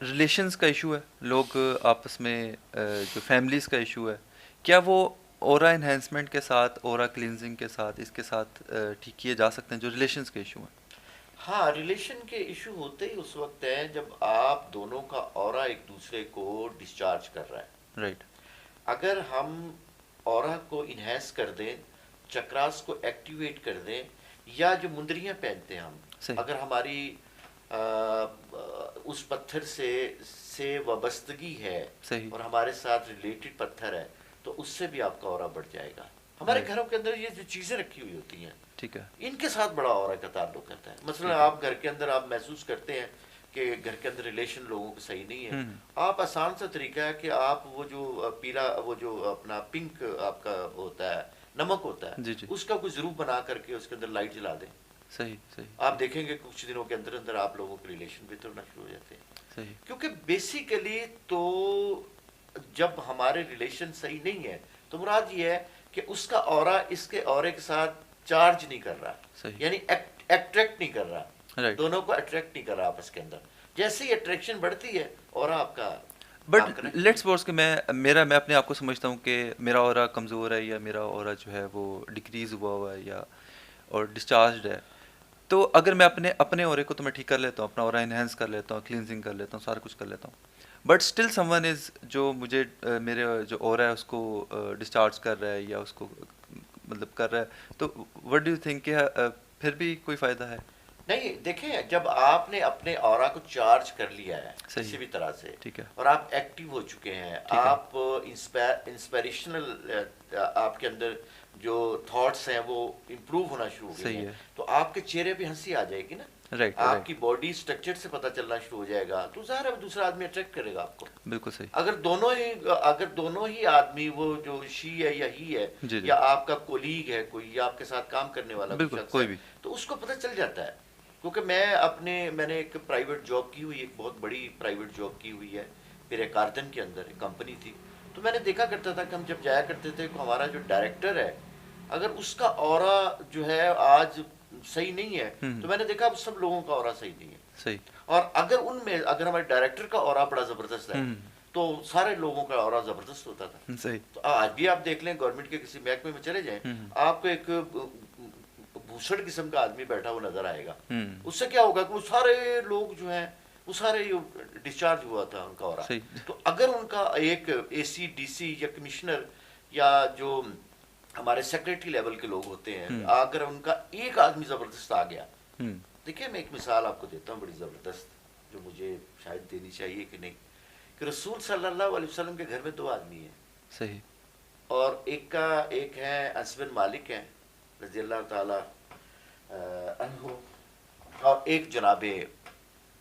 Relations का issue है, लोग आपस में जो फैमिलीज़ का इशू है, क्या वो ऑरा इन्हेंसमेंट के साथ, ऑरा क्लिनजिंग के साथ, इसके साथ ठीक किए जा सकते हैं जो रिलेशंस के इशू हैं? हाँ, रिलेशन के इशू होते ही उस वक्त हैं जब आप दोनों का ऑरा एक दूसरे को डिस्चार्ज कर रहा है। राइट। अगर हम ऑरा को इन्हेंस कर दें, चक्रास को एक्टिवेट कर दें, या जो मुंदरियां पहनते हैं हम, सही। अगर हमारी उस पत्थर से वाबस्तगी है सही। और हमारे साथ रिलेटेड पत्थर है, तो उससे भी आपका ऑरा बढ़ जाएगा। हमारे राइट। घरों के अंदर ये जो चीज़ें रखी हुई होती हैं, ठीक है। इनके साथ बड़ा ऑरा का ताल्लुक रहता है। मसलन ठीक है। आप घर के अंदर आप महसूस करते हैं कि घर के अंदर रिलेशन लोगों के सही नहीं है, हम्म। आप आसान सा तरीका है कि आप वो जो पीला, वो जो अपना पिंक आपका होता है, नमक होता है, जी जी। उसका कोई ज़रूर बना करके उसके अंदर लाइट जला दें। सही सही। आप देखेंगे कुछ दिनों के अंदर अंदर आप लोगों के रिलेशन बेहतर होना शुरू हो जाते हैं। सही। क्योंकि बेसिकली तो जब हमारे रिलेशन सही नहीं है, तो मुराद ये है कि उसका ऑरा इसके ऑरे के साथ चार्ज नहीं कर रहा, सही। यानी अट्रैक्ट नहीं कर रहा, राइट। दोनों को अट्रैक्ट नहीं कर रहा आपस के अंदर। जैसे ही अट्रैक्शन बढ़ती है, ऑरा आपका बट काम करना शुरू लेट्स होता सपोज कि मैं अपने आप को समझता हूँ कि मेरा ऑरा कमज़ोर है, या मेरा ऑरा जो है वो डिक्रीज हुआ हुआ है, या और डिस्चार्ज्ड है। तो अगर मैं अपने अपने ऑरे को तो मैं ठीक कर लेता हूँ, अपना ऑरा इन्हेंस कर लेता हूँ, क्लींजिंग कर लेता हूँ, सारा कुछ कर लेता हूँ, बट स्टिल समवन इज़ जो मुझे मेरे जो ऑरा है उसको डिस्चार्ज कर रहा है, या उसको मतलब कर रहा है। तो व्हाट डू यू थिंक कि फिर भी कोई फ़ायदा है? नहीं, देखें, जब आपने अपने ऑरा को चार्ज कर लिया है सही किसी है। भी तरह से, ठीक है। और आप एक्टिव हो चुके हैं, ठीक है। आप इंस्पिरेशनल, आपके अंदर जो थॉट्स हैं वो इम्प्रूव होना शुरू हो गए सही हैं, है। तो आपके चेहरे पे हंसी आ जाएगी ना, राइट आपकी राइट। बॉडी स्ट्रक्चर से पता चलना शुरू हो जाएगा, तो ज़ाहिर है वो दूसरा आदमी अट्रैक्ट करेगा आपको। बिल्कुल सही। अगर दोनों ही आदमी, वो जो शी है या ही है, जी जी। या आपका कोलीग है कोई, या आपके साथ काम करने वाला कोई बिल्कुल, शख्स कोई है, भी। तो उसको पता चल जाता है। क्योंकि मैंने एक प्राइवेट जॉब की हुई, एक बहुत बड़ी प्राइवेट जॉब की हुई है, मेरे कार्टन के अंदर एक कंपनी थी। तो मैंने देखा करता था कि हम जब जाया करते थे, तो हमारा जो डायरेक्टर है, अगर उसका ऑरा जो है आज सही नहीं है, तो हम्म। मैंने देखा अब सब लोगों का ऑरा सही नहीं है। सही। और अगर हमारे डायरेक्टर का ऑरा बड़ा ज़बरदस्त है, हम्म। तो सारे लोगों का ऑरा ज़बरदस्त होता था। सही। तो आज भी आप देख लें, गवर्नमेंट के किसी महकमे में चले जाएं, हम्म। आपको एक भूसड़ किस्म का आदमी बैठा हुआ नजर आएगा। हम्म। उससे क्या होगा कि वो सारे लोग जो हैं, वो सारे डिस्चार्ज हुआ था उनका ऑरा। सही। तो अगर उनका एक एसी डीसी या कमिश्नर, या जो हमारे सेक्रेटरी लेवल के लोग होते हैं, हम्म। अगर उनका एक आदमी ज़बरदस्त आ गया। हम्म। देखिए, मैं एक मिसाल आपको देता हूँ बड़ी ज़बरदस्त, जो मुझे शायद देनी चाहिए कि नहीं, कि रसूल सल्लल्लाहु अलैहि वसल्लम के घर में दो आदमी हैं, सही। और एक है अनस बिन मालिक हैं रज़ी अल्लाह ताला अन्हु, और एक जनाबे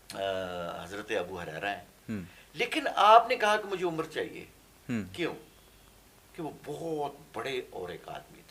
हज़रत अबू हुरैरा हैं। हम्म। लेकिन आपने कहा कि मुझे उम्र चाहिए। हम्म। क्यों? कि वो बहुत बड़े और एक आदमी